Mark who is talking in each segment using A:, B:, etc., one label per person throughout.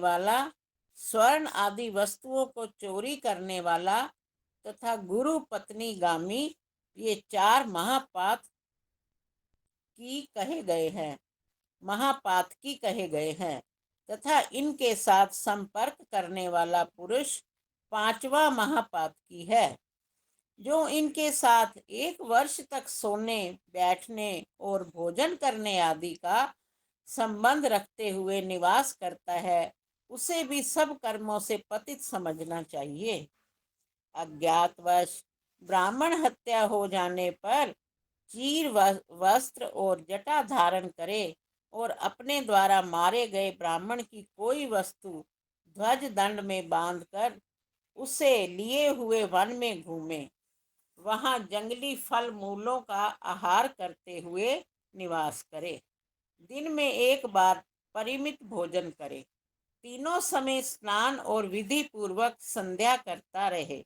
A: वाला, स्वर्ण आदि वस्तुओं को चोरी करने वाला तथा गुरु पत्नी गामी, ये 4 महापातकी कहे गए हैं तथा इनके साथ संपर्क करने वाला पुरुष 5वां महापातकी है। जो इनके साथ 1 वर्ष तक सोने, बैठने और भोजन करने आदि का संबंध रखते हुए निवास करता है, उसे भी सब कर्मों से पतित समझना चाहिए। अज्ञातवश ब्राह्मण हत्या हो जाने पर चीर वस्त्र और जटा धारण करे और अपने द्वारा मारे गए ब्राह्मण की कोई वस्तु ध्वज दंड में बांधकर उसे लिए हुए वन में घूमे, वहां जंगली फल मूलों का आहार करते हुए निवास करे। दिन में 1 बार परिमित भोजन करे। तीनों समय स्नान और विधि पूर्वक संध्या करता रहे।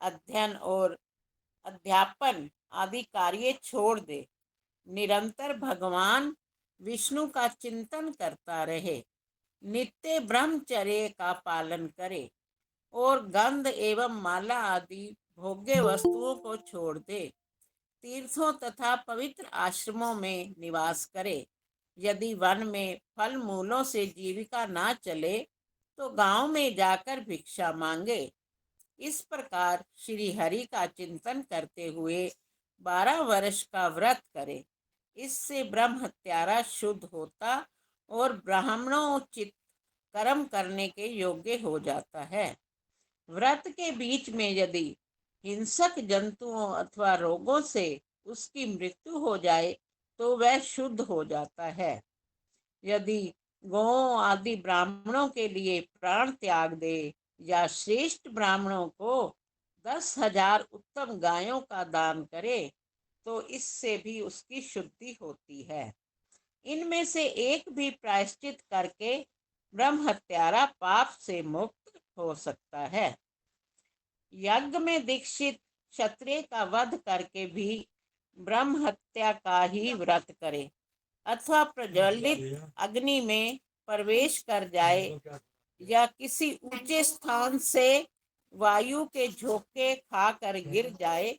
A: अध्ययन और अध्यापन आदि कार्य छोड़ दे। निरंतर भगवान विष्णु का चिंतन करता रहे। नित्य ब्रह्मचर्य का पालन करे और गंध एवं माला आदि भोग्य वस्तुओं को छोड़ दे। तीर्थों तथा पवित्र आश्रमों में निवास करे। यदि वन में फल मूलों से जीविका ना चले तो गांव में जाकर भिक्षा मांगे। इस प्रकार श्री हरि का चिंतन करते हुए 12 वर्ष का व्रत करे। इससे ब्रह्म हत्यारा शुद्ध होता और ब्राह्मणोचित कर्म करने के योग्य हो जाता है। व्रत के बीच में यदि हिंसक जंतुओं अथवा रोगों से उसकी मृत्यु हो जाए तो वह शुद्ध हो जाता है। यदि गौ आदि ब्राह्मणों के लिए प्राण त्याग दे या श्रेष्ठ ब्राह्मणों को 10,000 उत्तम गायों का दान करे तो इससे भी उसकी शुद्धि होती है। इनमें से एक भी प्रायश्चित करके ब्रह्म हत्यारा पाप से मुक्त हो सकता है। यज्ञ में दीक्षित क्षत्रिय का वध करके भी ब्रह्म हत्या का ही व्रत करे अथवा प्रज्वलित अग्नि में प्रवेश कर जाए या किसी ऊंचे स्थान से वायु के झोंके खाकर गिर जाए।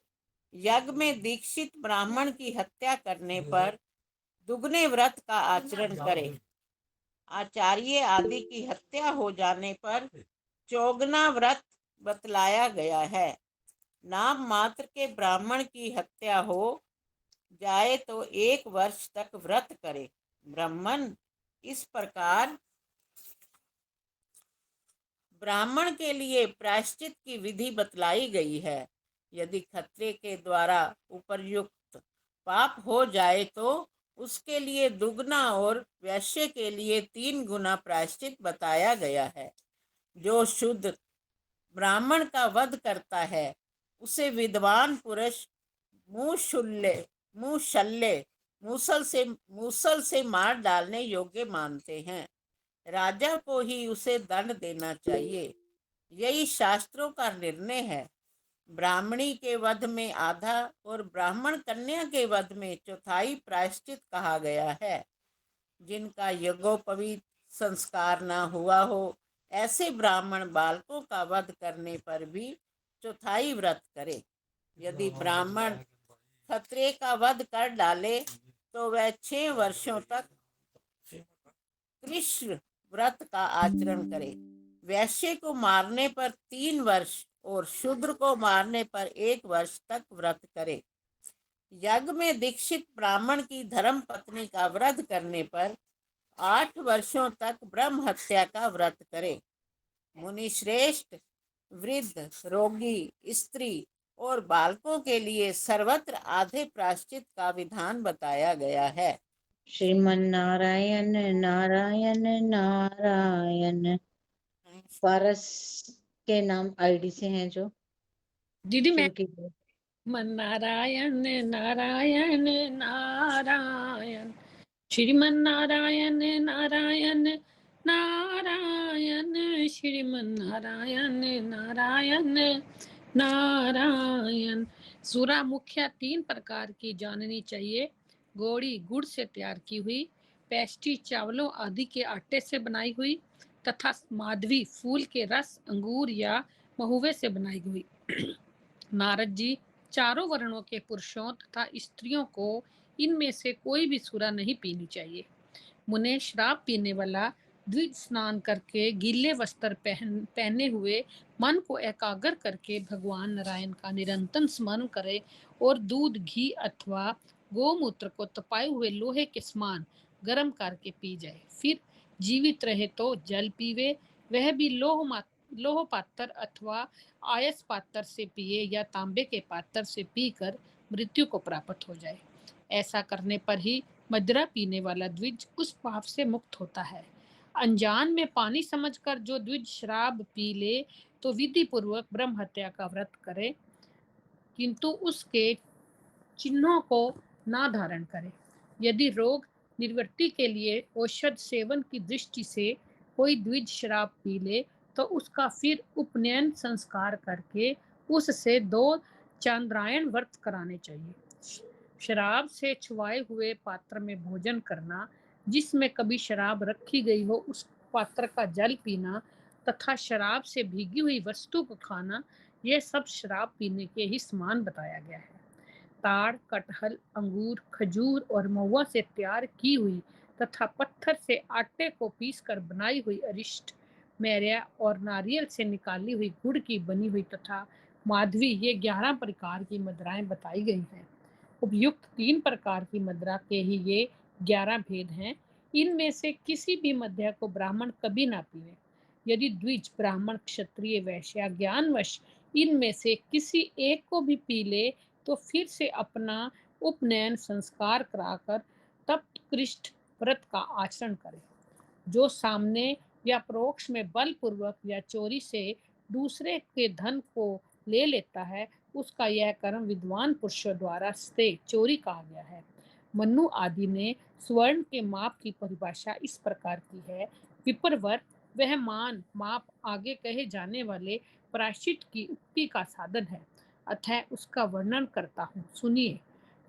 A: यज्ञ में दीक्षित ब्राह्मण की हत्या करने पर दुगने व्रत का आचरण करे। आचार्य आदि की हत्या हो जाने पर चौगना व्रत बतलाया गया है। नाम मात्र के ब्राह्मण की हत्या हो जाए तो 1 वर्ष तक व्रत करे। ब्राह्मण इस प्रकार ब्राह्मण के लिए प्रायश्चित की विधि बतलाई गई है। यदि क्षत्रिय के द्वारा उपर्युक्त पाप हो जाए तो उसके लिए दुगना और वैश्य के लिए 3 गुना प्रायश्चित बताया गया है। जो शुद्ध ब्राह्मण का वध करता है उसे विद्वान पुरुष मूसल से मार डालने योग्य मानते हैं। राजा को ही उसे दंड देना चाहिए। यही शास्त्रों का निर्णय है। ब्राह्मणी के वध में आधा और ब्राह्मण कन्या के वध में चौथाई प्रायश्चित कहा गया है। जिनका यज्ञोपवीत संस्कार न हुआ हो ऐसे ब्राह्मण बालकों का वध करने पर भी चौथाई व्रत करे। यदि ब्राह्मण क्षत्रिय का वध कर डाले तो वह 6 वर्षों तक कृष्ण व्रत का आचरण करे। वैश्य को मारने पर 3 वर्ष और शूद्र को मारने पर 1 वर्ष तक व्रत करे। यज्ञ में दीक्षित ब्राह्मण की धर्म पत्नी का व्रत करने पर 8 वर्षों तक ब्रह्म हत्या का व्रत करे। मुनि श्रेष्ठ वृद्ध, रोगी, स्त्री और बालकों के लिए सर्वत्र आधे प्रायश्चित का विधान बताया गया है।
B: श्रीमन नारायण नारायण नारायण। पारस के नाम आईडी से हैं जो
C: दीदी मैं
B: कीजिए।
C: मन नारायण नारायण नारायण, श्रीमन नारायण नारायण नारायण, श्रीमन नारायण नारायण नारायण। सूरा मुखिया 3 प्रकार की जाननी चाहिए। गौड़ी गुड़ से तैयार की हुई, पेस्टी चावलों आदि के आटे से बनाई हुई तथा माधवी फूल के रस, अंगूर या महुए से बनाई हुई। नारद जी चारों वर्णों के पुरुषों तथा स्त्रियों को इनमें से कोई भी सुरा नहीं पीनी चाहिए। मुने शराब पीने वाला द्विज स्नान करके गीले वस्त्र पहने हुए मन को एकाग्र करके भगवान नारायण का निरंतर स्मरण करे और दूध, घी अथवा गोमूत्र को तपाए हुए लोहे के समान गर्म करके पी जाए। फिर जीवित रहे तो जल पीवे, वह भी लोह पात्र अथवा आयस पात्र से पिए या तांबे के पात्र से पीकर मृत्यु को प्राप्त हो जाए। ऐसा करने पर ही मदिरा पीने वाला द्विज उस पाप से मुक्त होता है। अनजान में पानी समझकर जो द्विज शराब पी ले तो विधि पूर्वक ब्रह्म हत्या का व्रत करे, किंतु उसके चिन्हों को ना धारण करे। यदि रोग निवृत्ति के लिए औषध सेवन की दृष्टि से कोई द्विज शराब पी ले तो उसका फिर उपनयन संस्कार करके उससे 2 चांद्रायण व्रत कराने चाहिए। शराब से छुआए हुए पात्र में भोजन करना, जिसमें कभी शराब रखी गई हो उस पात्र का जल पीना तथा शराब से भीगी हुई वस्तु को खाना, यह सब शराब पीने के ही समान बताया गया है। ताड़, कटहल, अंगूर, खजूर और महुआ से तैयार की हुई तथा पत्थर से आटे को पीसकर बनाई हुई अरिष्ट, मैरिया और नारियल से निकाली हुई गुड़ की बनी हुई तथा माधवी, ये 11 प्रकार की मदिराएं बताई गई हैं। उपयुक्त 3 प्रकार की मदिरा के ही ये 11 भेद हैं। इनमें से किसी भी मदिरा को ब्राह्मण कभी ना पीवे। यदि द्विज, ब्राह्मण, क्षत्रिय, वैश्य ज्ञानवश इनमें से किसी एक को भी पी ले तो फिर से अपना उपनयन संस्कार कराकर तप्त कृष्ण व्रत का आचरण करे। जो सामने या परोक्ष में बलपूर्वक या चोरी से दूसरे के धन को ले लेता है, उसका यह कर्म विद्वान पुरुषों द्वारा से चोरी कहा गया है। मनु आदि ने स्वर्ण के माप की परिभाषा इस प्रकार की है। विप्रवर वह मान माप आगे कहे जाने वाले प्रायश्चित की उक्ति का साधन है, अतः उसका वर्णन करता हूँ, सुनिए।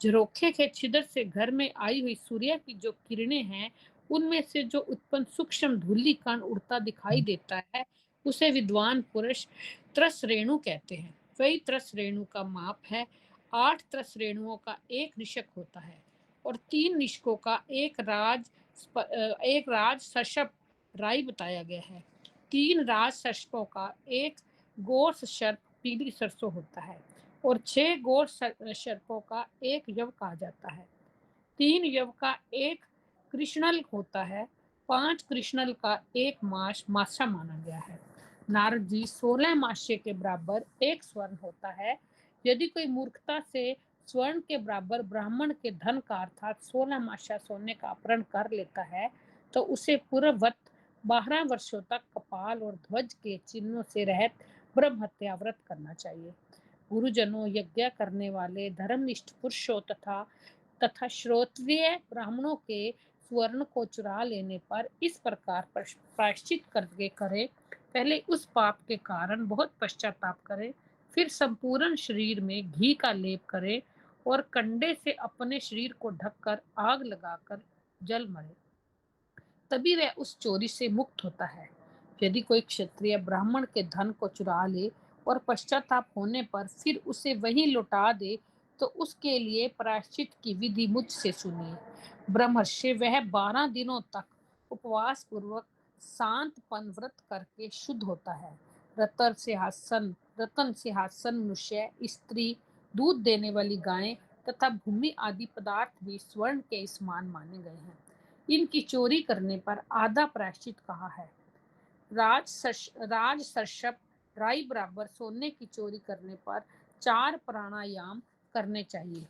C: झरोखे के छिद्र से घर में आई हुई सूर्य की जो किरणें हैं, उनमें से जो उत्पन्न सूक्ष्म धूलि कण उड़ता दिखाई देता है, उसे विद्वान पुरुष त्रस रेणु कहते हैं। वही त्रस रेणु का माप है। 8 त्रस रेणुओं का एक निशक होता है और 3 निशकों का एक राज सर्षप राई बताया गया है। 3 राज सर्षपों का एक गोर सर्प पीली सरसों होता है और 6 गोर सर्पों का एक यव कहा जाता है। 3 यव का एक कृष्णल होता है। 5 कृष्णल का एक मासा माना गया है। नारद जी 16 मास्य के बराबर एक स्वर्ण होता है। यदि कोई मूर्खता से स्वर्ण के बराबर ब्राह्मण के धन का अर्थात 16 मासा सोने का अपहरण कर लेता है तो उसे पूर्ववत 12 वर्षों तक कपाल और ध्वज के चिन्हों से रहित ब्रह्म हत्या व्रत करना चाहिए। गुरुजनों, यज्ञ करने वाले धर्मनिष्ठ पुरुषों तथा श्रोत्रिय ब्राह्मणों के स्वर्ण को चुरा लेने पर इस प्रकार प्रायश्चित करके करे। पहले उस पाप के कारण बहुत पश्चाताप करे, फिर संपूर्ण शरीर में घी का लेप करे और कंडे से अपने शरीर को ढककर आग लगाकर जल मरे, तभी वह उस चोरी से मुक्त होता है। यदि कोई क्षत्रिय ब्राह्मण के धन को चुरा ले और पश्चाताप होने पर फिर उसे वहीं लौटा दे तो उसके लिए प्रायश्चित की विधि मुझसे सुनिए। ब्रह्मर्षि वह 12 दिनों तक उपवास पूर्वक शांतपन व्रत करके शुद्ध होता है। रतन सिंहासन मनुष्य, स्त्री, दूध देने वाली गायें तथा भूमि आदि पदार्थ भी स्वर्ण के समान माने गए हैं। इनकी चोरी करने पर आधा प्रायश्चित कहा है। राज सर्षप राई बराबर सोने की चोरी करने पर 4 प्राणायाम करने चाहिए।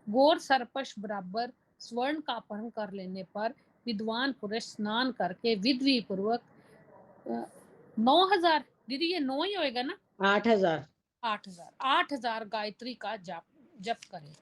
C: गोर सर्पश बराबर स्वर्ण का अपहरण कर लेने पर विद्वान पुरुष स्नान करके विधि पूर्वक 9000, दीदी ये 9 ही होएगा ना? 8000 गायत्री का जप करे।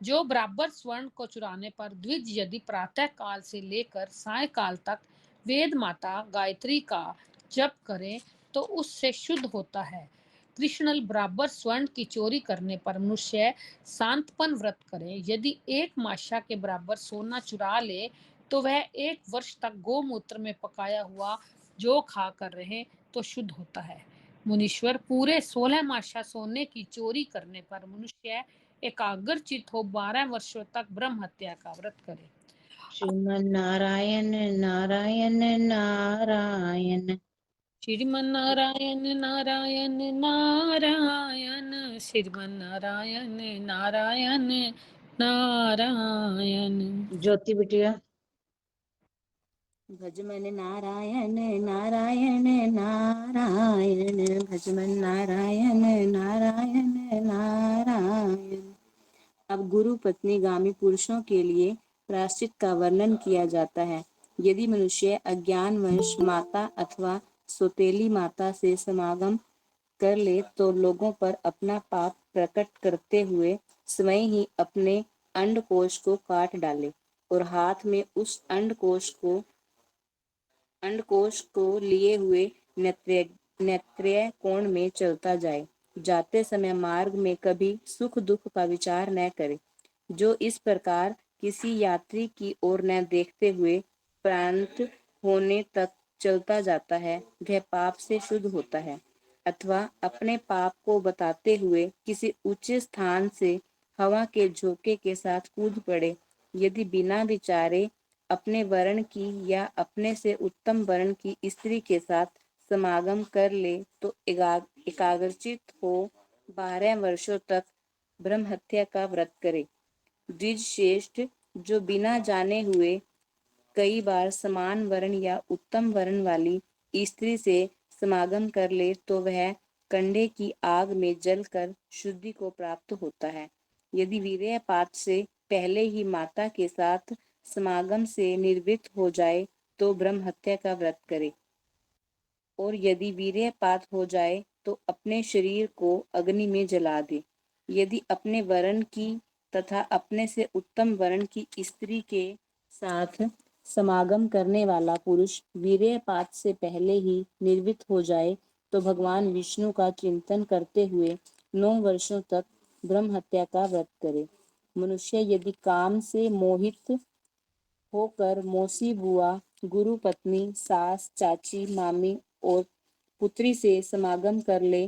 C: जो बराबर स्वर्ण को चुराने पर द्विज यदि प्रातः काल से लेकर सायकाल तक वेद माता गायत्री का जप करे तो उससे शुद्ध होता है। कृष्णल बराबर स्वर्ण की चोरी करने पर मनुष्य शांतपन व्रत करे। यदि 1 मासा के बराबर सोना चुरा ले तो वह 1 वर्ष तक गोमूत्र में पकाया हुआ जो खाकर रहे तो शुद्ध होता है। मुनीश्वर, पूरे 16 मासा सोने की चोरी करने पर मनुष्य एकाग्रचित हो 12 वर्षों तक ब्रह्म हत्या का व्रत करे।
B: श्रीमन नारायण नारायण नारायण।
C: श्रीमन नारायण नारायण नारायण, श्रीमन नारायण नारायण नारायण।
B: ज्योति बिटिया।
A: भज मन नारायण नारायण नारायण, भज मन नारायण नारायण नारायण। अब गुरु पत्नी गामी पुरुषों के लिए प्रायश्चित का वर्णन किया जाता है। यदि मनुष्य अज्ञानवश माता अथवा सौतेली माता से समागम कर ले तो लोगों पर अपना पाप प्रकट करते हुए स्वयं ही अपने अंडकोश को काट डाले और हाथ में उस अंडकोश को लिए हुए नेत्रेय कोण में चलता जाए। जाते समय मार्ग में कभी सुख दुख का विचार न करे। जो इस प्रकार किसी यात्री की ओर न देखते हुए प्रांत होने तक चलता जाता है, वह पाप से शुद्ध होता है। अथवा अपने पाप को बताते हुए किसी ऊंचे स्थान से हवा के झोंके के साथ कूद पड़े, यदि बिना विचारे अपने वर्ण की या अपने से उत्तम वर्ण की स्त्री के साथ समागम कर ले तो एकाग्रचित हो 12 वर्षों तक ब्रह्म हत्या का व्रत करे। द्विज श्रेष्ठ, जो बिना जाने हुए कई बार समान वर्ण या उत्तम वर्ण वाली स्त्री से समागम कर ले तो वह कंडे की आग में जलकर शुद्धि को प्राप्त होता है। यदि वीर्यपात से पहले ही माता के साथ समागम से निर्वृत्त हो जाए तो ब्रह्म हत्या का व्रत करे, और यदि वीर्यपात हो जाए तो अपने शरीर को अग्नि में जला दे। यदि अपने वर्ण की तथा अपने से उत्तम वर्ण की स्त्री के साथ समागम करने वाला पुरुष वीर्यपात से पहले ही निर्वृत्त हो जाए तो भगवान विष्णु का चिंतन करते हुए 9 वर्षों तक ब्रह्म हत्या का व्रत करे। मनुष्य यदि काम से मोहित होकर मौसी बुआ, गुरु पत्नी, सास, चाची, मामी और पुत्री से समागम कर ले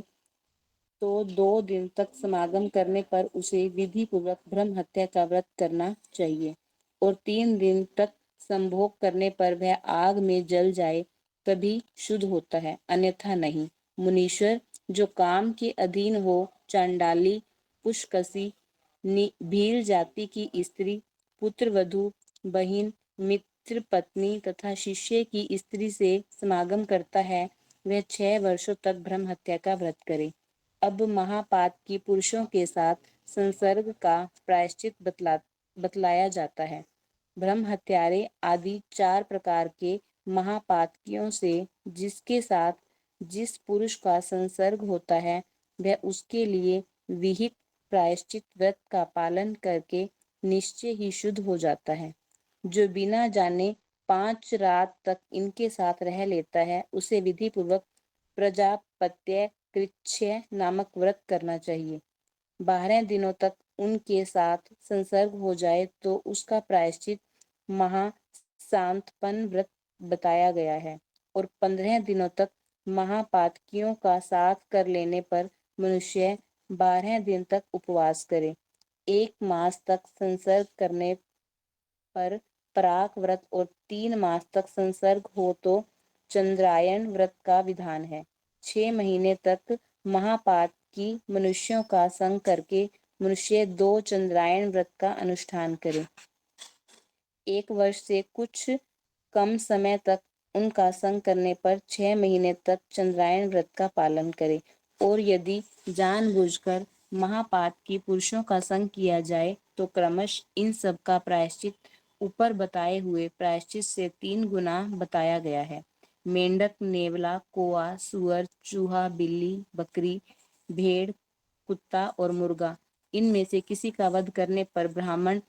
A: तो 2 दिन तक समागम करने पर उसे विधि पूर्वक ब्रह्म हत्या का व्रत करना चाहिए, और 3 दिन तक संभोग करने पर वह आग में जल जाए तभी शुद्ध होता है, अन्यथा नहीं। मुनीश्वर, जो काम के अधीन हो चांडाली, पुष्कसी, भील जाति की स्त्री, पुत्र वधू, बहिन, मित्र पत्नी तथा शिष्य की स्त्री से समागम करता है, वह 6 वर्षों तक ब्रह्म हत्या का व्रत करे। अब महापात की पुरुषों के साथ संसर्ग का प्रायश्चित बतलाया जाता है। ब्रह्म हत्यारे आदि 4 प्रकार के महापातकियों से जिसके साथ जिस पुरुष का संसर्ग होता है, वह उसके लिए विहित प्रायश्चित व्रत का पालन करके निश्चय ही शुद्ध हो जाता है। जो बिना जाने 5 रात तक इनके साथ रह लेता है, उसे विधि पूर्वक प्रजापत्य कृच्छ्य नामक व्रत करना चाहिए। 12 दिनों तक उनके साथ संसर्ग हो जाए तो उसका प्रायश्चित महासांतपन व्रत बताया गया है, और 15 दिनों तक महापातकियों का साथ कर लेने पर मनुष्य 12 दिन तक उपवास करे। 1 मास तक संसर्ग करने पर पराक व्रत और 3 मास तक संसर्ग हो तो चंद्रायण व्रत का विधान है। 6 महीने तक महापात की मनुष्यों का संग करके मनुष्य 2 चंद्रायण व्रत का अनुष्ठान करे। 1 वर्ष से कुछ कम समय तक उनका संग करने पर 6 महीने तक चंद्रायण व्रत का पालन करे, और यदि जानबूझकर महापात की पुरुषों का संग किया जाए तो क्रमश इन सब का प्रायश्चित ऊपर बताए हुए प्रायश्चित से 3 गुना बताया गया है। मेंढक, नेवला, कोआ, सुअर, चूहा, बिल्ली, बकरी, भेड़, कुत्ता और मुर्गा, इनमें से किसी का वध करने पर ब्राह्मण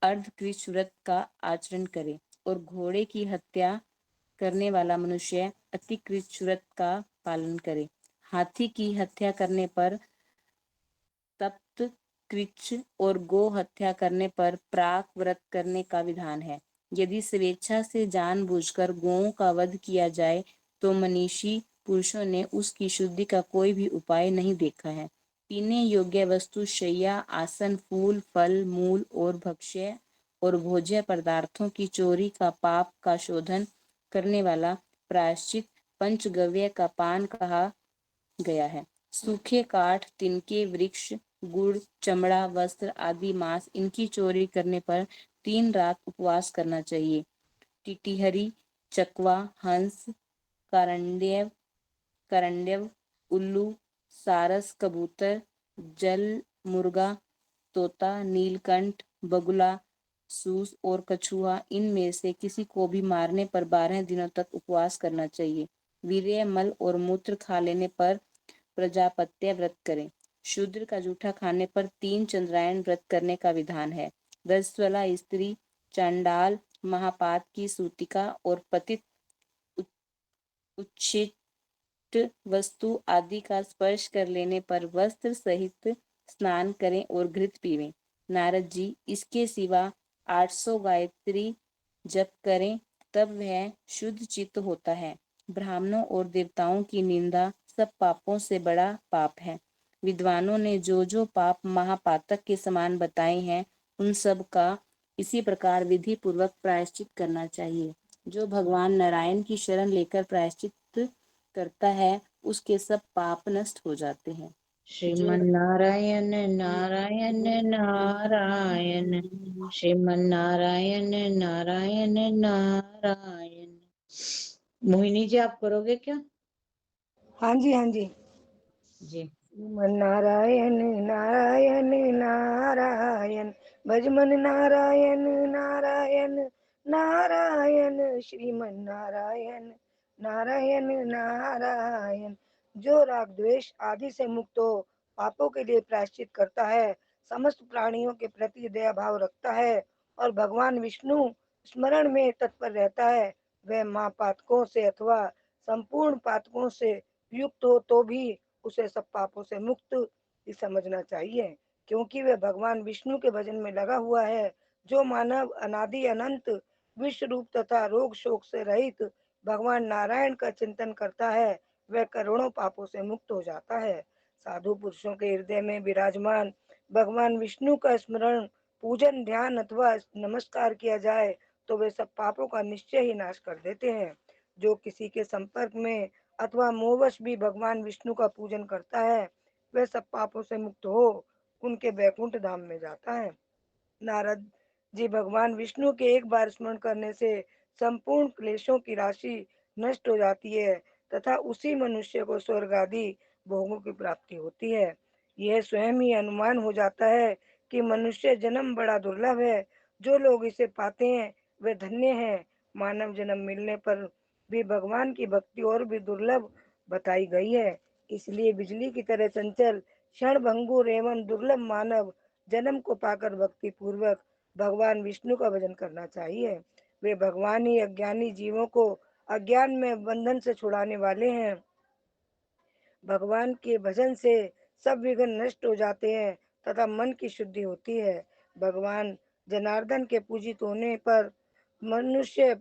A: अर्धकृत व्रत का आचरण करे, और घोड़े की हत्या करने वाला मनुष्य अतिकृत व्रत का पालन करे। हाथी की हत्या करने पर तप्त कृच्छ और गो हत्या करने पर प्राक व्रत करने का विधान है। यदि स्वेच्छा से जानबूझकर गोओं का वध किया जाए
B: तो मनीषी पुरुषों ने उसकी शुद्धि का कोई भी उपाय नहीं देखा है। पीने योग्य वस्तु, शैया, आसन, फूल, फल, मूल और भक्ष्य और भोज्य पदार्थों की चोरी का पाप का शोधन करने वाला प्रायश्चित पंचगव्य का पान कहा गया है। सूखे काठ, तिनके, वृक्ष, गुड़, चमड़ा, वस्त्र आदि मांस, इनकी चोरी करने पर 3 रात उपवास करना चाहिए। टिटिहरी, चकवा, हंस, करंडेव, उल्लू, सारस, कबूतर, जल मुर्गा, तोता, नीलकंठ, बगुला, सूस और कछुआ, इनमें से किसी को भी मारने पर 12 दिनों तक उपवास करना चाहिए। वीर्य, मल और मूत्र खा लेने पर प्रजापत्य व्रत करें। शूद्र का जूठा खाने पर 3 चंद्रायण व्रत करने का विधान है। रजस्वला स्त्री, चांडाल, महापात की सूतिका और पतित उच्छिष्ट वस्तु आदि का स्पर्श कर लेने पर वस्त्र सहित स्नान करें और घृत पीवें। नारद जी, इसके सिवा 800 गायत्री जप करें, तब वह शुद्ध चित्त होता है। ब्राह्मणों और देवताओं की निंदा सब पापों से बड़ा पाप है। विद्वानों ने जो जो पाप महापातक के समान बताए हैं, उन सब का इसी प्रकार विधि पूर्वक प्रायश्चित करना चाहिए। जो भगवान नारायण की शरण लेकर प्रायश्चित करता है, उसके सब पाप नष्ट हो जाते हैं।
A: जो
B: श्रीमन्नारायण नारायण नारायण, श्रीमन्नारायण नारायण नारायण। मोहिनी जी, आप करोगे क्या?
D: हाँ जी
B: जी।
D: नारायण नारायण नारायण, भजमन नारायण नारायण नारायण, श्रीमन नारायण नारायण नारायण। जो राग द्वेष आदि से मुक्त हो, पापों के लिए प्रायश्चित करता है, समस्त प्राणियों के प्रति दया भाव रखता है और भगवान विष्णु स्मरण में तत्पर रहता है, वह महापातकों से अथवा संपूर्ण पातकों से युक्त हो तो भी उसे सब पापों से मुक्त ही समझना चाहिए, क्योंकि वह भगवान विष्णु के भजन में लगा हुआ है। जो मानव अनादि अनंत विश्व रूप तथा रोग शोक से रहित भगवान नारायण का चिंतन करता है, वह करोड़ों पापों से मुक्त हो जाता है। साधु पुरुषों के हृदय में विराजमान भगवान विष्णु का स्मरण, पूजन, ध्यान अथवा नमस्कार किया जाए तो वे सब पापों का निश्चय ही नाश कर देते हैं। जो किसी के संपर्क में अथवा मोहवश भी भगवान विष्णु का पूजन करता है, वह सब पापों से मुक्त हो उनके वैकुंठ धाम में जाता है। नारद जी, भगवान विष्णु के एक बार स्मरण करने से संपूर्ण क्लेशों की राशि नष्ट हो जाती है तथा उसी मनुष्य को स्वर्ग आदि भोगों की प्राप्ति होती है। यह स्वयं ही अनुमान हो जाता है कि मनुष्य जन्म बड़ा दुर्लभ है। जो लोग इसे पाते हैं वे धन्य हैं। मानव जन्म मिलने पर भी भगवान की भक्ति और भी दुर्लभ बताई गई है। इसलिए बिजली की तरह चंचल, क्षण भंगुर एवं दुर्लभ मानव जन्म को पाकर भक्ति पूर्वक भगवान विष्णु का भजन करना चाहिए। वे भगवान ही अज्ञानी जीवों को अज्ञान में बंधन से छुड़ाने वाले हैं। भगवान के भजन से सब विघ्न नष्ट हो जाते हैं तथा मन की शुद्धि होती है। भगवान जनार्दन के पूजित होने पर मनुष्य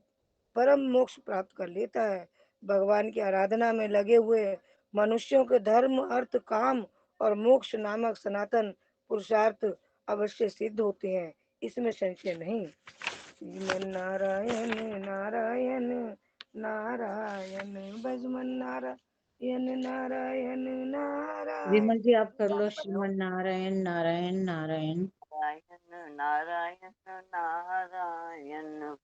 D: परम मोक्ष प्राप्त कर लेता है। भगवान की आराधना में लगे हुए मनुष्यों के धर्म, अर्थ, काम और मोक्ष नामक सनातन पुरुषार्थ अवश्य सिद्ध होते हैं, इसमें संशय नहीं। श्रीमन नारायण नारायण नारायण, भजमन नारायण नारायण नारायण।
B: विमल जी, आप कर लो श्रीमन्नारायण नारायण नारायण।
E: नारायण नारायण नारायण।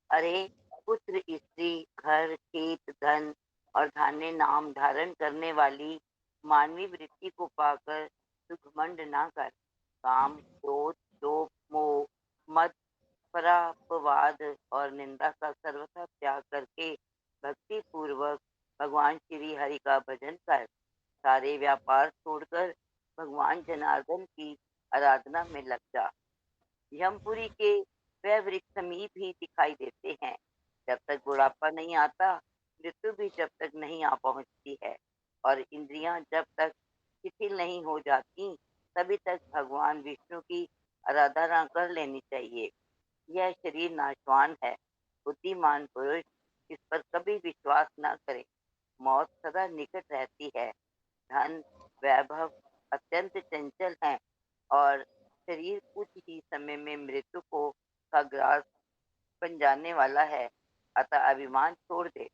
E: अरे पुत्र, स्त्री, घर, खेत, धन और धान्य नाम धारण करने वाली मानवीय वृत्ति को पाकर तू घमंड ना कर। काम, क्रोध, लोभ, मोह, मद, परापवाद और निंदा का सर्वथा त्याग करके भक्ति पूर्वक भगवान श्री हरि का भजन कर। सारे व्यापार छोड़कर भगवान जनार्दन की आराधना में लग जा। यमपुरी के वह वृक्ष समीप ही दिखाई देते हैं। जब तक बुढ़ापा नहीं आता, मृत्यु भी जब तक नहीं आ पहुंचती है और इंद्रियां जब तक शिथिल नहीं हो जाती, तभी तक भगवान विष्णु की आराधना कर लेनी चाहिए। यह शरीर नाशवान है। बुद्धिमान पुरुष इस पर कभी विश्वास न करें। मौत सदा निकट रहती है। धन वैभव अत्यंत चंचल हैं और शरीर कुछ ही समय में मृत्यु को का ग्रास बन जाने वाला है। अतः अभिमान छोड़ दे।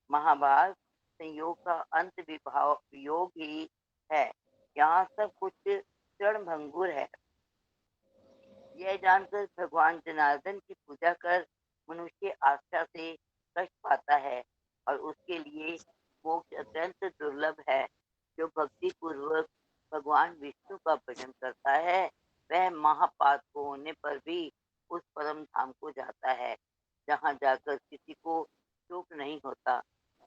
E: महाभारत संयोग का अंत विभाव योग ही है। यहाँ सब कुछ क्षण भंगुर है। यह जानकर भगवान जनार्दन की पूजा कर मनुष्य आस्था से कष्ट पाता है और उसके लिए मोक्ष अत्यंत दुर्लभ है। जो भक्ति पूर्वक भगवान विष्णु का भजन करता है वह महापातक होने पर भी उस परम धाम को जाता है जहाँ जाकर किसी को शोक नहीं होता।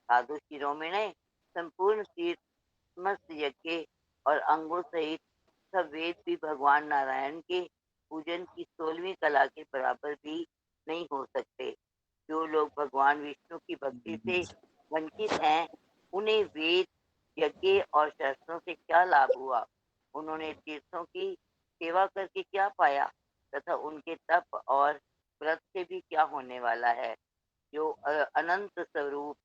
E: साधु शिरोमणि संपूर्ण तीर्थ समस्त यज्ञ और अंगों सहित सब वेद भी भगवान नारायण के पूजन की 16वीं कला के बराबर भी नहीं हो सकते। जो लोग भगवान विष्णु की भक्ति से वंचित हैं उन्हें वेद यज्ञ और शास्त्रों से क्या लाभ हुआ। उन्होंने तीर्थों की सेवा करके क्या पाया तथा उनके तप और व्रत से भी क्या होने वाला है। जो अनंत स्वरूप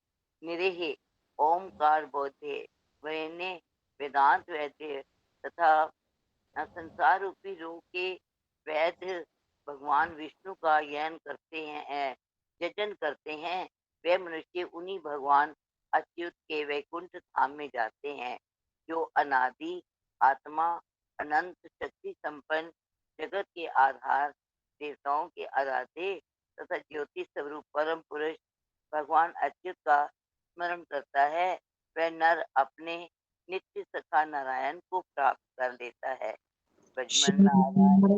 E: निरेह ओमकार बोधे वैने वेदांत वैद्य तथा संसार रूपी रोग के वैद्य भगवान विष्णु का यजन करते हैं यजन करते हैं वे मनुष्य उन्हीं भगवान अच्युत के वैकुंठ धाम में जाते हैं। जो अनादि आत्मा अनंत शक्ति संपन्न जगत के आधार देवताओं के आराध्य तथा ज्योति स्वरूप परम पुरुष भगवान अच्युत का स्मरण करता है वह नर अपने नित्य सखा नारायण को प्राप्त कर लेता है।
B: श्री नारायण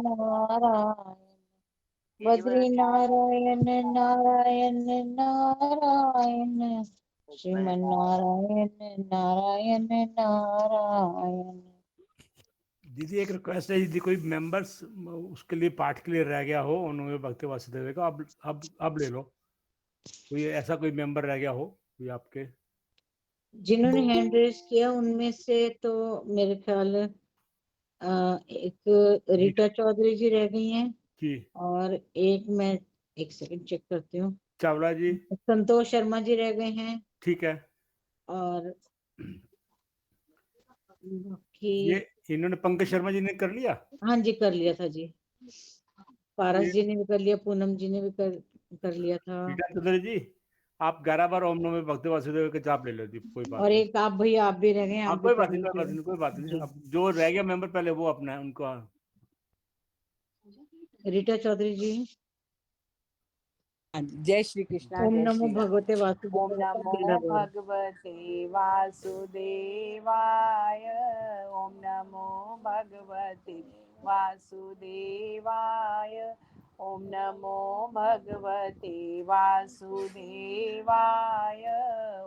B: नारायण बद्री नारायण नारायण नारायण श्रीमन नारायण नारायण नारायण।
F: दीदी एक रिक्वेस्ट है, यदि कोई मेंबर्स उसके लिए पाठ के लिए रह गया हो उन्होंने भक्ति वासुदेव का अब ले लो। कोई ऐसा कोई मेंबर रह गया हो कोई आपके
B: जिन्होंने हैंड रेस किया उनमें से तो मेरे ख्याल एक रीटा चौधरी जी रह गई हैं
F: जी,
B: और एक मैं एक सेकंड चेक करती हूँ,
F: चावला जी,
B: संतोष शर्मा जी रह गए हैं
F: ठीक है।
B: और बाकी
F: ये इन्होंने पंकज शर्मा जी ने कर लिया।
B: हाँ जी कर लिया था जी। पारस
F: ये
B: जी ने भी कर लिया, पूनम जी ने भी कर लिया था
F: रीटा चौधरी जी आप 11 बार ओम नमः भक्ति वासुदेव के जाप ले लो जी, कोई बात
B: और
F: नहीं।
B: एक आप भैया आप भी रह गए,
F: हाँ
B: आप भी
F: कोई
B: कर
F: बात नहीं, कोई बात
B: लीजिए
F: नहीं, कोई बात नहीं।
B: जी।
F: अब जो रह गया मेंबर पहले वो अपना है उनको।
B: रीटा चौधरी जी।
G: जय श्री कृष्णा।
B: ओम
G: जय
B: नमो
G: श्री राम।
B: भगवते
G: ओम
B: वासुदेवाय
G: नमो
B: 13 बार।
G: भगवते वासुदेवाय। ओम नमो भगवते वासुदेवाय। ओम नमो भगवते वासुदेवाय।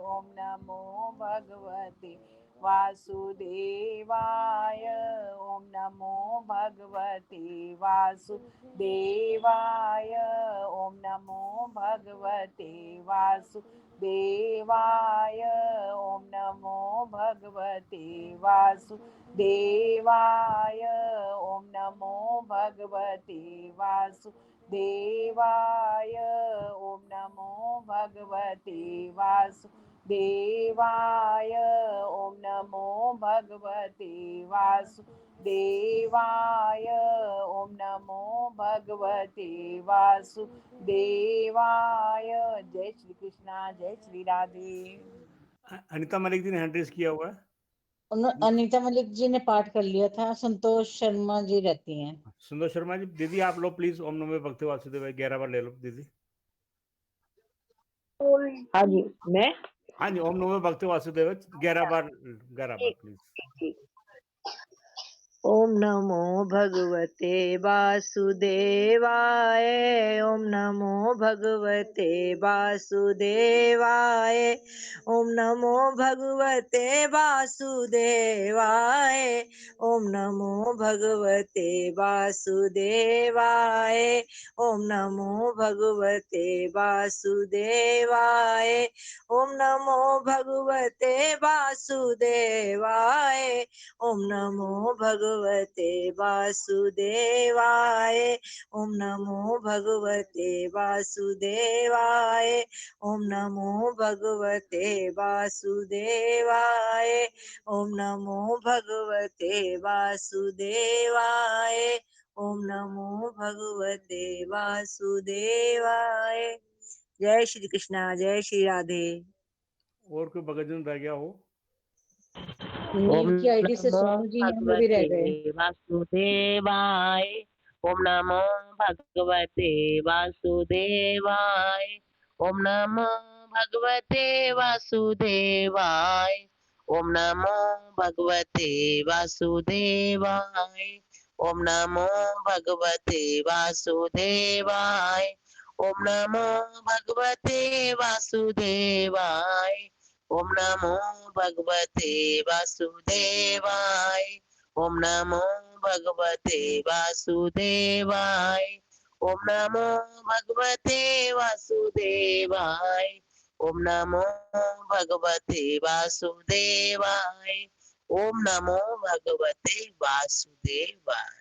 G: ओम नमो भगवते वासुदेवाय। ओम नमो भगवते वासुदेवाय। ओम नमो भगवते वासुदेवाय। ओम नमो भगवते वासुदेवाय। ओम नमो भगवते वासुदेवाय। ओम नमो भगवते वासुदेवाय। ओम नमो भगवते वासुदेवाय। ओम नमो भगवते वासुदेवाय। जय श्री कृष्णा। जय श्री राधे।
F: अनिता मलिक जी ने हैंड रेस किया हुआ है।
B: अनीता मलिक जी ने पाठ कर लिया था, संतोष शर्मा जी रहती हैं।
F: सुंदर शर्मा जी दीदी आप लो प्लीज ओम नमः भक्ति वासुदेव 11 बार ले लो दीदी।
D: हाँ जी मैं
F: हाँ जी ओम नमः भक्ति वासुदेव 11 बार प्लीज।
D: ओम नमो भगवते वासुदेवाय। ओम नमो भगवते वासुदेवाय। ओम नमो भगवते वासुदेवाय। ओम नमो भगवते वासुदेवाय। ओम नमो भगवते वासुदेवाय। ओम नमो भगवते वासुदेवाय। ओम नमो भगवते
H: भगवते वासुदेवाय। ओम नमो भगवते वासुदेवाय। ओम नमो भगवते वासुदेवाय। ओम नमो भगवते वासुदेवाय। ओम नमो भगवते वासुदेवाय। जय श्री कृष्णा, जय श्री राधे।
F: और कोई भगतजन रह गया हो?
B: नीव की आईडी से सोनू जी हैं, वो भी रह गए।
I: वासुदेवाय। ओम नमो भगवते वासुदेवाय। ओम नमो भगवते वासुदेवाय। ओम नमो भगवते वासुदेवाय। ओम नमो भगवते वासुदेवाय। ओम नमो भगवते वासुदेवाय। ओम नमो भगवते वासुदेवाय। ओम नमो भगवते वासुदेवाय। ओम नमो भगवते वासुदेवाय। ओम नमो भगवते वासुदेवाय। ओम नमो भगवते वासुदेवाय।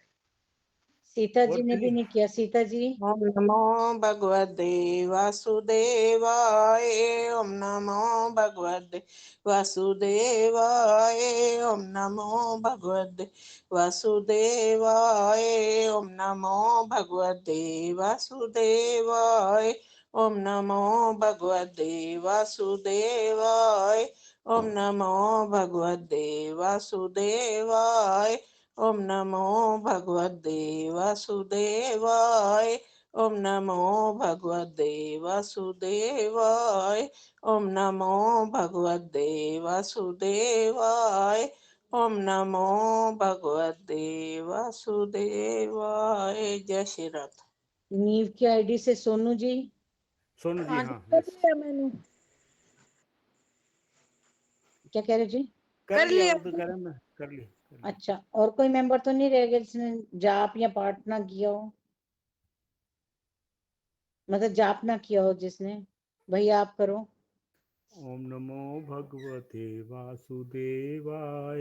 B: सीता जी
F: और
B: ने भी नहीं किया। सीता जी।
J: ओम नमो भगवते वासुदेवाय। ओम नमो भगवते वासुदेवाय। ओम नमो भगवते वासुदेवाय। ओम नमो भगवते वासुदेवाय। ओम नमो भगवते वासुदेवाय। ओम नमो भगवते वासुदेवाय। ओम नमो भगवते वासुदेवाय। ओम नमो भगवते वासुदेवाय। ओम नमो भगवते वासुदेवाय। ओम नमो भगवते वासुदेवाय। जय श्री राधा।
B: नीव की आईडी से सोनू जी।
F: सोनू जी, हाँ
D: कर
F: यस।
D: लिया मैंने,
B: क्या कह रहे जी?
F: कर लिया, वो तो कह रहा मैं कर लिया।
B: अच्छा, और कोई मेंबर तो नहीं रह गया जिसने जाप या पाठ ना किया हो? मतलब जाप ना किया हो जिसने। भैया आप करो।
F: ओम नमो भगवते वासुदेवाय।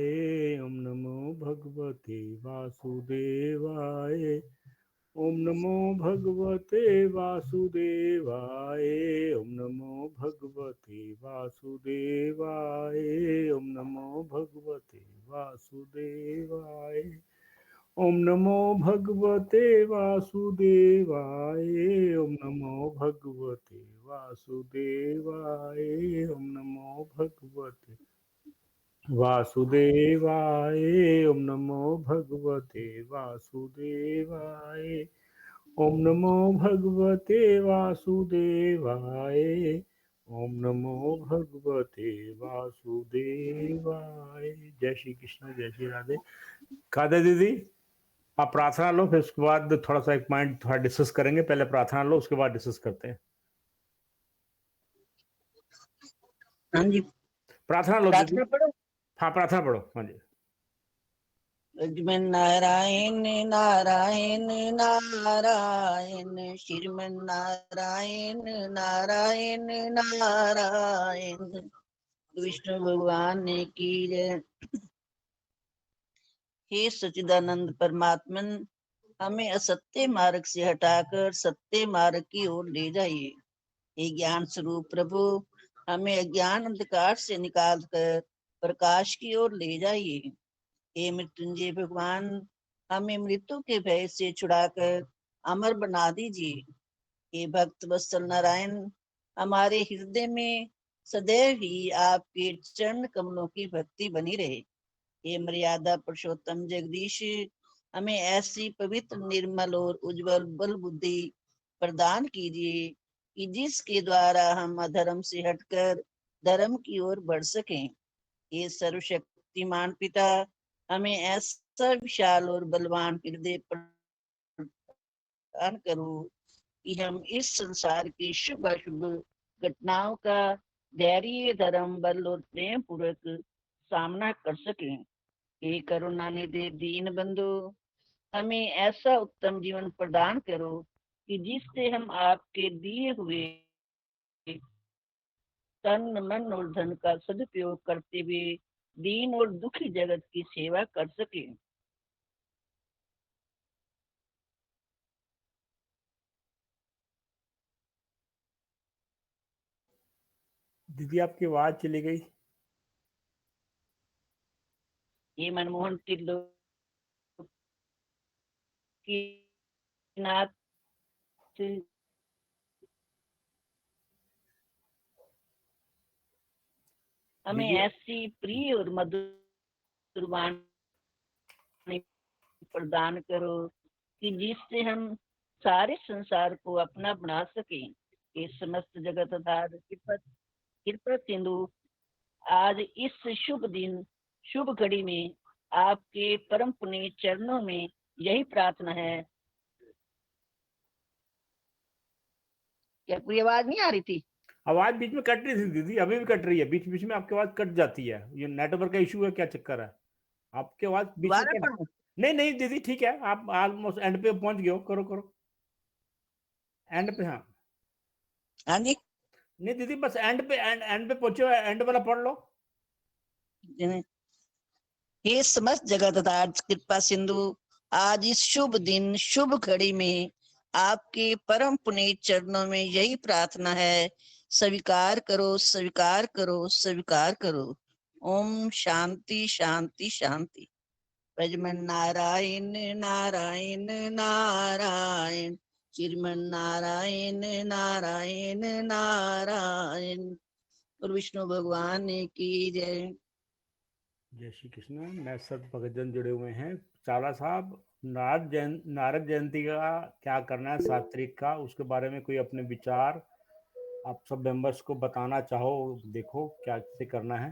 F: ओम नमो भगवते वासुदेवाय। ओम नमो भगवते वासुदेवाय। ओम नमो भगवते वासुदेवाय। ओम नमो भगवते वासुदेवाय। ओम नमो भगवते वासुदेवाय। ओम नमो भगवते वासुदेवाय। ओम नमो भगवते वासुदेवाय। ओम नमो भगवते वासुदेवाय। ओम नमो भगवते वासुदेवाय। ओम नमो भगवते वासुदेवाय। जय श्री कृष्ण, जय श्री राधे। कादा दीदी, आप प्रार्थना लो, फिर उसके बाद थोड़ा सा एक पॉइंट थोड़ा डिस्कस करेंगे। पहले प्रार्थना लो, उसके बाद डिस्कस करते हैं।
H: हाँ जी,
F: प्रार्थना लो दीदी।
H: प्रार्थना पढ़ो।
F: हाँ, प्रार्थना पढ़ो। हाँ जी।
H: श्रीमन नारायण नारायण नारायण। श्रीमन नारायण नारायण नारायण। विष्णु भगवान की जय। हे सच्चिदानंद परमात्मन, हमें असत्य मार्ग से हटाकर सत्य मार्ग की ओर ले जाइए। हे ज्ञान स्वरूप प्रभु, हमें अज्ञान अंधकार से निकाल कर प्रकाश की ओर ले जाइए। हे मृत्युंजय भगवान, हमें मृत्यु के भय से छुड़ाकर अमर बना दीजिए। हे भक्त वत्सल नारायण, हमारे हृदय में सदैव ही आपके चरण कमलों की भक्ति बनी रहे। हे मर्यादा पुरुषोत्तम जगदीश, हमें ऐसी पवित्र निर्मल और उज्जवल बल बुद्धि प्रदान कीजिए कि जिसके द्वारा हम अधर्म से हटकर धर्म की ओर बढ़ सकें। हे सर्वशक्तिमान पिता, हमें ऐसा विशाल और बलवान हृदय प्रदान करो कि हम इस संसार की शुभ अशुभ घटनाओं का धैर्य, धर्म, बल और प्रेम पूर्वक सामना कर सकें। हे करुणा निधि दीन बंधु, हमें ऐसा उत्तम जीवन प्रदान करो कि जिससे हम आपके दिए हुए तन मन और धन का सदुपयोग करते हुए दीन और दुखी जगत की सेवा कर सके।
F: दीदी आपकी आवाज चली गई।
H: ये मनमोहन त्रिलोकीनाथ हमें
F: दीदी
H: ऐसी प्रिय और मधुर वाणी प्रदान करो कि जिससे हम सारे संसार को अपना बना सकें। ये समस्त जगत आधार कृपा सिंधु आज इस शुभ दिन शुभ घड़ी में आपके परम पुनीत चरणों में यही प्रार्थना है। क्या कोई आवाज नहीं आ रही थी?
F: आवाज बीच में कट रही थी दीदी, अभी भी कट रही है, बीच बीच में आपकी आवाज कट जाती है। ये नेटवर्क का इशू है, क्या चक्कर है? आपकी आवाज बीच में
H: दोबारा
F: कट...
H: पढ़ूं?
F: नहीं नहीं दीदी ठीक है, आप ऑलमोस्ट एंड पे पहुंच गए हो। करो करो एंड पे। हाँ
H: हाँ जी।
F: नहीं दीदी बस एंड पे पहुंचे हो, एंड वाला पढ़ लो।
H: हे समस्त जगत आधार कृपा सिंधु आज इस शुभ दिन शुभ घड़ी में आपके परम पुनीत चरणों में यही प्रार्थना है। स्वीकार करो स्वीकार करो स्वीकार करो। ओम शांति शांति शांति। भजमन नारायण नारायण नारायण श्रीमन नारायण नारायण नारायण और विष्णु भगवान की जय।
F: जय श्री कृष्ण। मैं सब भगतजन जुड़े हुए हैं। चावला साहब, नारद जयंती का क्या करना है 7 तारीख का, उसके बारे में कोई अपने विचार आप सब मेंबर्स को बताना चाहो, देखो क्या से करना है।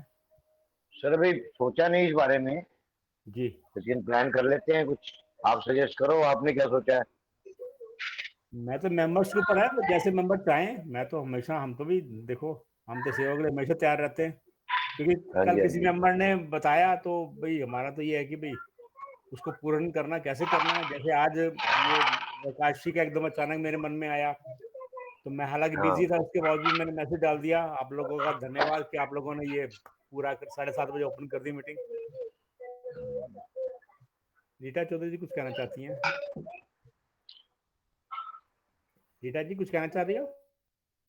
K: सर अभी सोचा नहीं इस बारे में
F: जी,
K: लेकिन प्लान कर लेते हैं कुछ। आप सजेस्ट करो, आपने क्या सोचा है?
F: मैं तो मेंबर्स के ऊपर है, तो जैसे मेंबर चाहें। मैं तो हमेशा, हम तो भी देखो, हम तो सेवा के लिए हमेशा तैयार रहते हैं, क्योंकि
K: हाँ
F: कल
K: जी, हाँ
F: किसी
K: जी।
F: मेंबर ने बताया तो भाई हमारा तो ये है कि भाई उसको पूर्ण करना, कैसे करना है। जैसे आज ये एकादशी का एकदम अचानक मेरे मन में आया, तो मैं हालांकि
K: हाँ
F: बिजी था, उसके बावजूद मैंने मैसेज डाल दिया। आप लोगों का धन्यवाद कि आप लोगों ने ये पूरा 7:30 बजे ओपन कर दी मीटिंग। रीटा चौधरी जी कुछ कहना चाहती हैं? रीटा जी कुछ कहना चाह रही हो?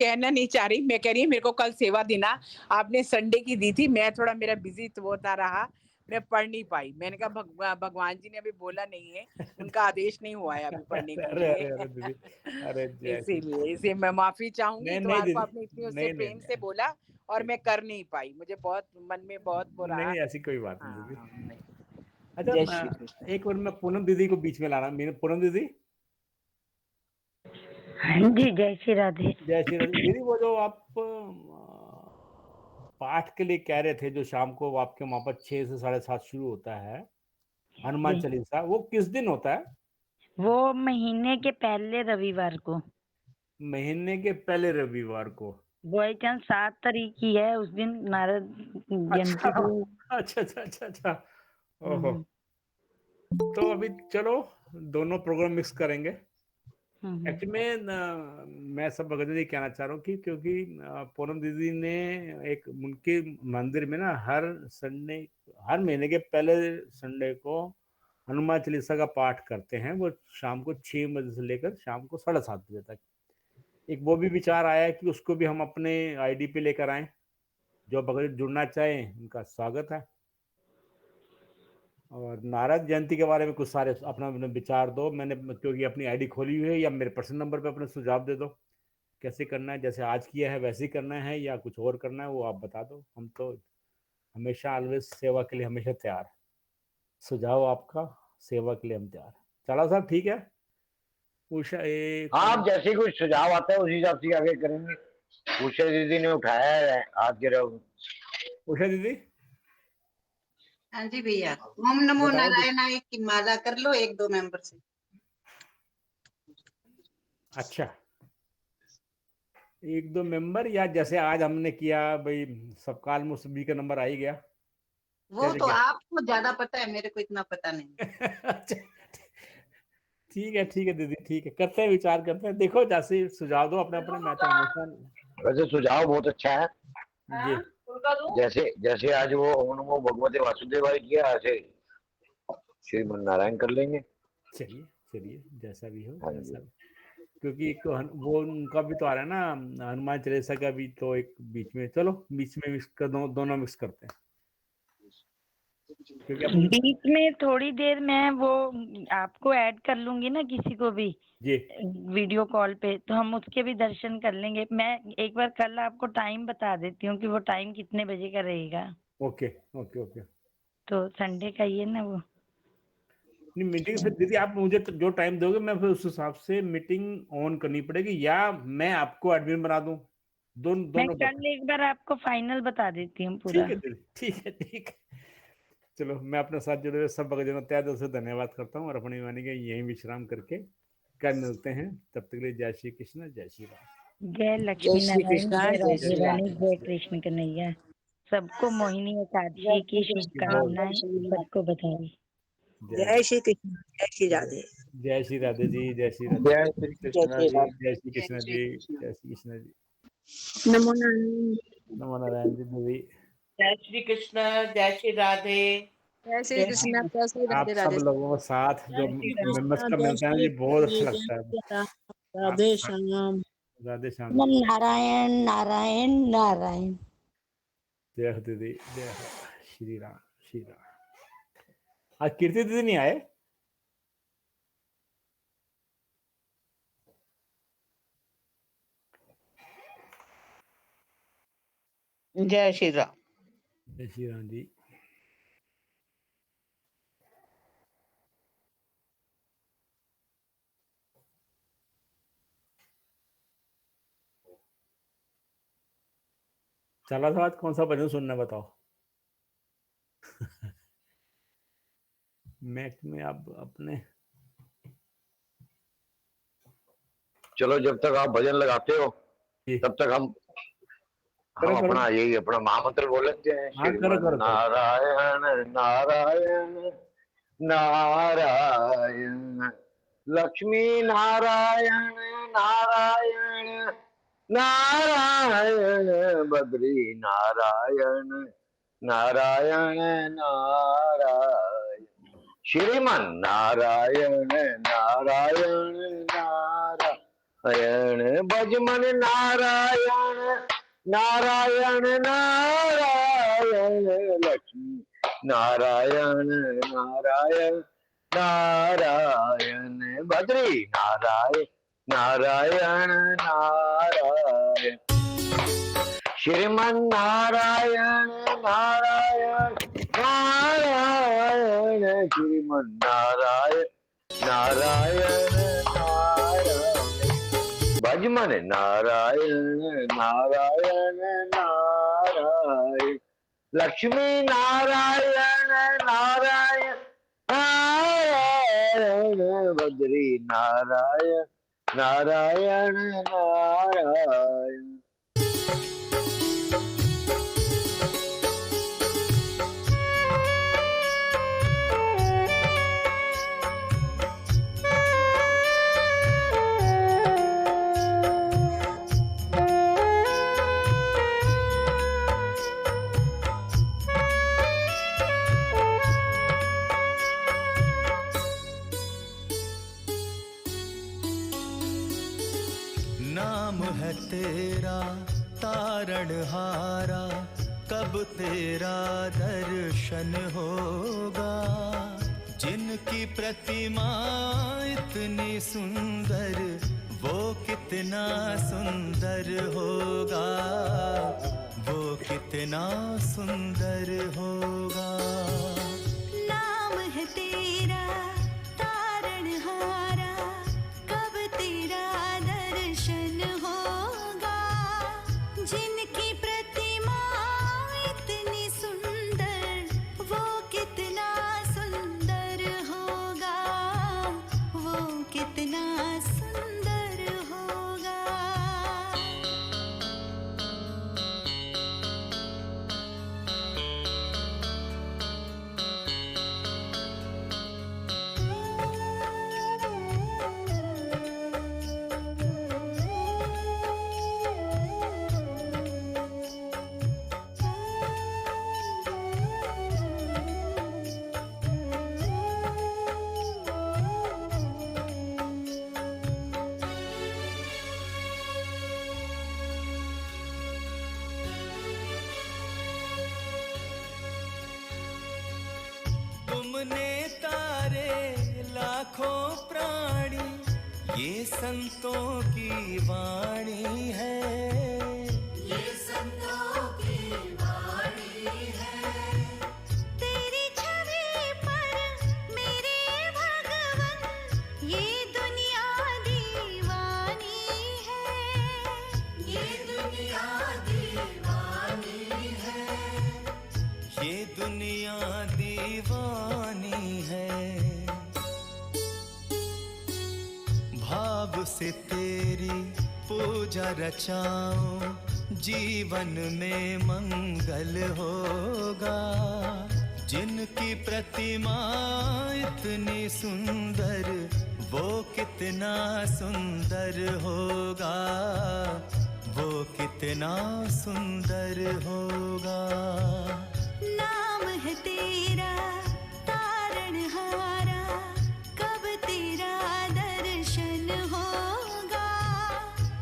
G: कहना नहीं चाह रही, मैं कह रही हूँ मेरे को कल सेवा देना। आपने संडे की दी थी, मैं थोड़ा मेरा बिजी होता रहा, मैं पढ़ नहीं पाई। मैंने कहा भगवान जी ने अभी बोला नहीं है, उनका आदेश नहीं हुआ है अभी पढ़ने के
F: अरे
G: लिए।
F: अरे अरे दीदी, अरे जय श्री कृष्ण।
G: इसीलिए मैं माफी चाहूंगी।
F: नहीं नहीं
G: इतवार को
F: दीदी,
G: आपने इतनी उससे
F: नहीं नहीं
G: प्रेम से बोला और मैं कर नहीं पाई, मुझे बहुत मन में बहुत वो रहा।
F: नहीं, ऐसी कोई बात नहीं दीदी।
G: हाँ, नहीं।
F: अच्छा,
G: जय श्री कृष्ण।
F: एक बार मैं पूनम दीदी को बीच में लाना। मेरे पूनम दीदी,
L: हाँ जी, जय श्री राधे।
F: जय श्री राधे। दीदी वो जो आप पाठ के लिए कह रहे थे, जो शाम को आपके वहां पर 6 से 7:30 शुरू होता है हनुमान
L: जी,
F: चालीसा, वो किस दिन होता है?
L: वो महीने के पहले रविवार को,
F: महीने के पहले रविवार को।
L: बाई चांस 7 तारीख की है, उस दिन नारद जयंती
F: अच्छा
L: को।
F: अच्छा अच्छा अच्छा अच्छा। ओहो,
L: हम्म,
F: तो अभी चलो दोनों प्रोग्राम मिक्स करेंगे।
L: हम्म,
F: एक्चुअली में मैं सब भगत जी कहना चाह रहा हूँ कि क्योंकि पूनम दीदी ने एक उनके मंदिर में ना हर संडे, हर महीने के पहले संडे को हनुमान चालीसा का पाठ करते हैं। वो शाम को 6 बजे से लेकर शाम को 7:30 बजे तक। एक वो भी विचार आया है कि उसको भी हम अपने आईडी पे लेकर आए। जो भगत जुड़ना चाहें उनका स्वागत है। और नारद जयंती के बारे में कुछ सारे अपना अपना विचार दो। मैंने क्योंकि अपनी आईडी खोली हुई है, या मेरे पर्सनल नंबर पे अपने सुझाव दे दो कैसे करना है। जैसे आज किया है वैसे ही करना है या कुछ और करना है, वो आप बता दो। हम तो हमेशा ऑलवेज सेवा के लिए हमेशा तैयार। सुझाव आपका, सेवा के लिए हम तैयार। चाला साहब ठीक है? उषा एक
K: आप जैसे कुछ सुझाव आता है उसी हिसाब से आगे करेंगे। उषा दीदी ने उठाया है आज के रहो।
F: उषा दीदी
M: हाँ जी भैया, ओम नमो
F: बताओ।
M: नारायणाय की माला कर लो 1-2 मेंबर से।
F: अच्छा, 1-2 मेंबर, या जैसे आज हमने किया भाई सबका ऑलमोस्ट सभी का नंबर आ ही गया।
M: वो तो आपको ज्यादा पता है, मेरे को इतना पता नहीं।
F: अच्छा, ठीक है दीदी, ठीक है, करते हैं, विचार करते हैं। देखो जैसे सुझाव दो अपने अपने। मैं तो हमेशा
K: वैसे सुझाव बहुत अच्छा है।
F: जी,
K: जैसे जैसे आज वो ओम नमो भगवते वासुदेवाय किया, ऐसे श्रीमन नारायण कर लेंगे।
F: चलिए चलिए, जैसा भी हो
K: हाँ जी।
F: जैसा भी। क्योंकि एक वो उनका भी तो आ रहा है ना, हनुमान चालीसा का भी तो एक बीच में, चलो बीच में मिक्स कर दो, दोनों मिक्स करते हैं क्योंकि अपन
L: बीच में थोड़ी देर मैं वो आपको ऐड कर लूंगी ना, किसी को भी
F: जी
L: वीडियो कॉल पे, तो हम उसके भी दर्शन कर लेंगे। मैं एक बार कल आपको टाइम बता देती हूँ कि वो टाइम कितने बजे का रहेगा।
F: Okay okay okay.
L: तो संडे का ही है ना वो।
F: नहीं मीटिंग फिर दीदी आप मुझे तो जो टाइम दोगे मैं फिर उस हिसाब से मीटिंग ऑन करनी पड़ेगी, या मैं आपको एडमिन बना दूं,
L: मैं
F: दोनों
L: कल एक बार आपको फाइनल बता देती हूँ पूरा।
F: ठीक है दीदी, ठीक है ठीक है। चलो मैं अपने साथ जुड़े हुए सब भक्तजनों तहे दिल से धन्यवाद करता हूँ और अपनी वाणी के यहीं विश्राम करके कल मिलते हैं। तब तक के लिए जय श्री कृष्ण, जय श्री राम।
L: जय लक्ष्मी
G: श्री
L: नारायण,
G: कृष्णा,
L: जय
G: जय
L: राधे
G: श्री
L: रानी,
G: राधे।
L: जय कृष्ण कन्हैया। सबको मोहिनी एकादशी की शुभकामनाएं, सबको बधाई।
F: जय
G: श्री कृष्ण, जय श्री राधे।
F: जय श्री राधे जी, जय श्री राधे,
K: जय श्री
G: जय
K: कृष्ण
G: श्री
K: जी।
G: राधे।
F: जय श्री कृष्ण जी, जय श्री कृष्ण जी।
J: नमो नारायण।
F: नमो नारायण जी दीदी।
J: जय श्री कृष्ण, जय श्री राधे।
G: जय श्री कृष्ण, जय श्री
F: आप
G: राधे
F: सब
G: राधे।
F: लोगों के साथ जो मेंबर्स का मिलता है ना, ये बहुत अच्छा लगता है।
J: राधे श्याम।
F: राधे श्याम जी।
L: नारायण नारायण नारायण।
F: जय हो दीदी, जय हो। श्री राम, श्री राम। आज कीर्ति दीदी नहीं आए?
J: जय श्री राम।
F: जय श्री राम जी। चला था आज कौन सा भजन सुनना बताओ। मैक में आप अपने
K: चलो जब तक आप भजन लगाते हो तब तक हम
F: करो करो।
K: अपना यही अपना महामंत्र बोल लेते हैं।
F: हाँ करो
K: श्रीमन
F: करो करो।
K: नारायण नारायण नारायण, लक्ष्मी नारायण नारायण नारायण, बद्री नारायण नारायण नारायण, श्रीमन नारायण नारायण नारायण, भजमन नारायण नारायण नारायण, लक्ष्मी नारायण नारायण नारायण, बद्री नारायण नारायण नारायण, श्रीमन नारायण नारायण नारायण, श्रीमन नारायण नारायण नारायण, भजमन नारायण नारायण नारायण, लक्ष्मी नारायण नारायण नारायण, बद्री नारायण नारायण नारायण।
N: नाम है तेरा तारणहारा, कब तेरा दर्शन होगा। जिनकी प्रतिमा इतनी सुंदर, वो कितना सुंदर होगा, वो कितना सुंदर होगा।
O: नाम है तेरा तारणहारा, कब तेरा दर्शन होगा। जिनकी प्रतिमा इतनी सुंदर, वो कितना सुंदर होगा, वो कितना सुंदर होगा।
N: लाखों प्राणी ये संतों की वाणी है,
O: ये संतों की वाणी है। तेरी छवि पर मेरे भगवन ये दुनिया दीवानी है, ये दुनिया दीवानी है,
N: ये दुनिया दीवानी है। भाव से तेरी पूजा रचाऊं, जीवन में मंगल होगा। जिनकी प्रतिमा इतनी सुंदर, वो कितना सुंदर होगा, वो कितना सुंदर होगा।
O: नाम है तेरा तारणहारा, कब तेरा दर्शन होगा।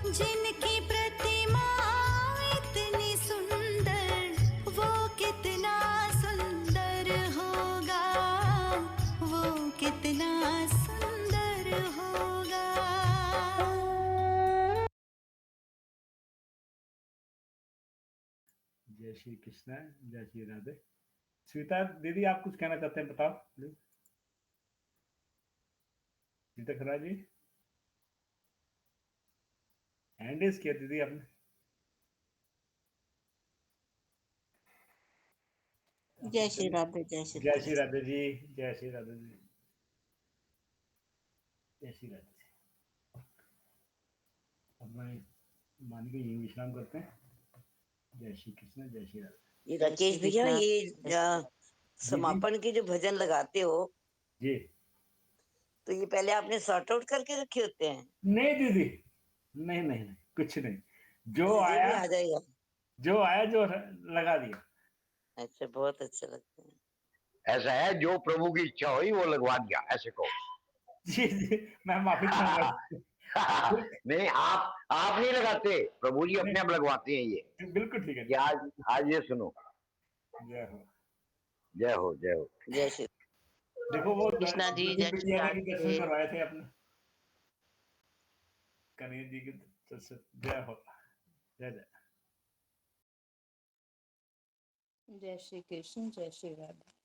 O: जिनकी प्रतिमा इतनी सुंदर, वो कितना सुंदर होगा, वो कितना सुंदर होगा।
F: जय श्री कृष्ण, जय श्री राधे। स्वीता दीदी आप कुछ कहना चाहते हैं, बताओ प्लीज। स्वीता खरा जी, हैंड रेज किया दीदी आपने।
H: जय श्री राधे, जय श्री
F: जय श्री राधे जी, जय श्री राधे जी, जय श्री राधे जी। अपना मान के यही विश्राम करते हैं। जय श्री कृष्ण, जय श्री राधे।
E: ये राकेश भैया, ये समापन के जो भजन लगाते हो
F: जी,
E: तो ये पहले आपने सॉर्ट आउट करके रखे होते हैं?
F: नहीं दीदी, नहीं नहीं नहीं, कुछ नहीं, जो
E: भी
F: आया
E: आ जाएगा।
F: जो आया जो लगा दिया।
E: अच्छा, बहुत अच्छा लगता है।
K: ऐसा है, जो प्रभु की इच्छा हुई वो लगवा दिया, ऐसे कहो।
F: जी जी, मैं माफी चाहूंगा।
K: नहीं, आप नहीं लगाते, प्रभु जी अपने आप लगवाते हैं ये।
F: बिल्कुल ठीक है।
K: कि आज ये सुनो।
F: जय हो,
K: जय हो, जय हो।
E: जय श्री
F: देखो वो
J: कृष्णा जी, जय श्री
F: बिटिया ने भी दर्शन
J: राधे।
F: करवाए थे अपने कन्हैया जी की तरफ से। जय हो, जय जय।
B: जय श्री कृष्ण, जय श्री राधे।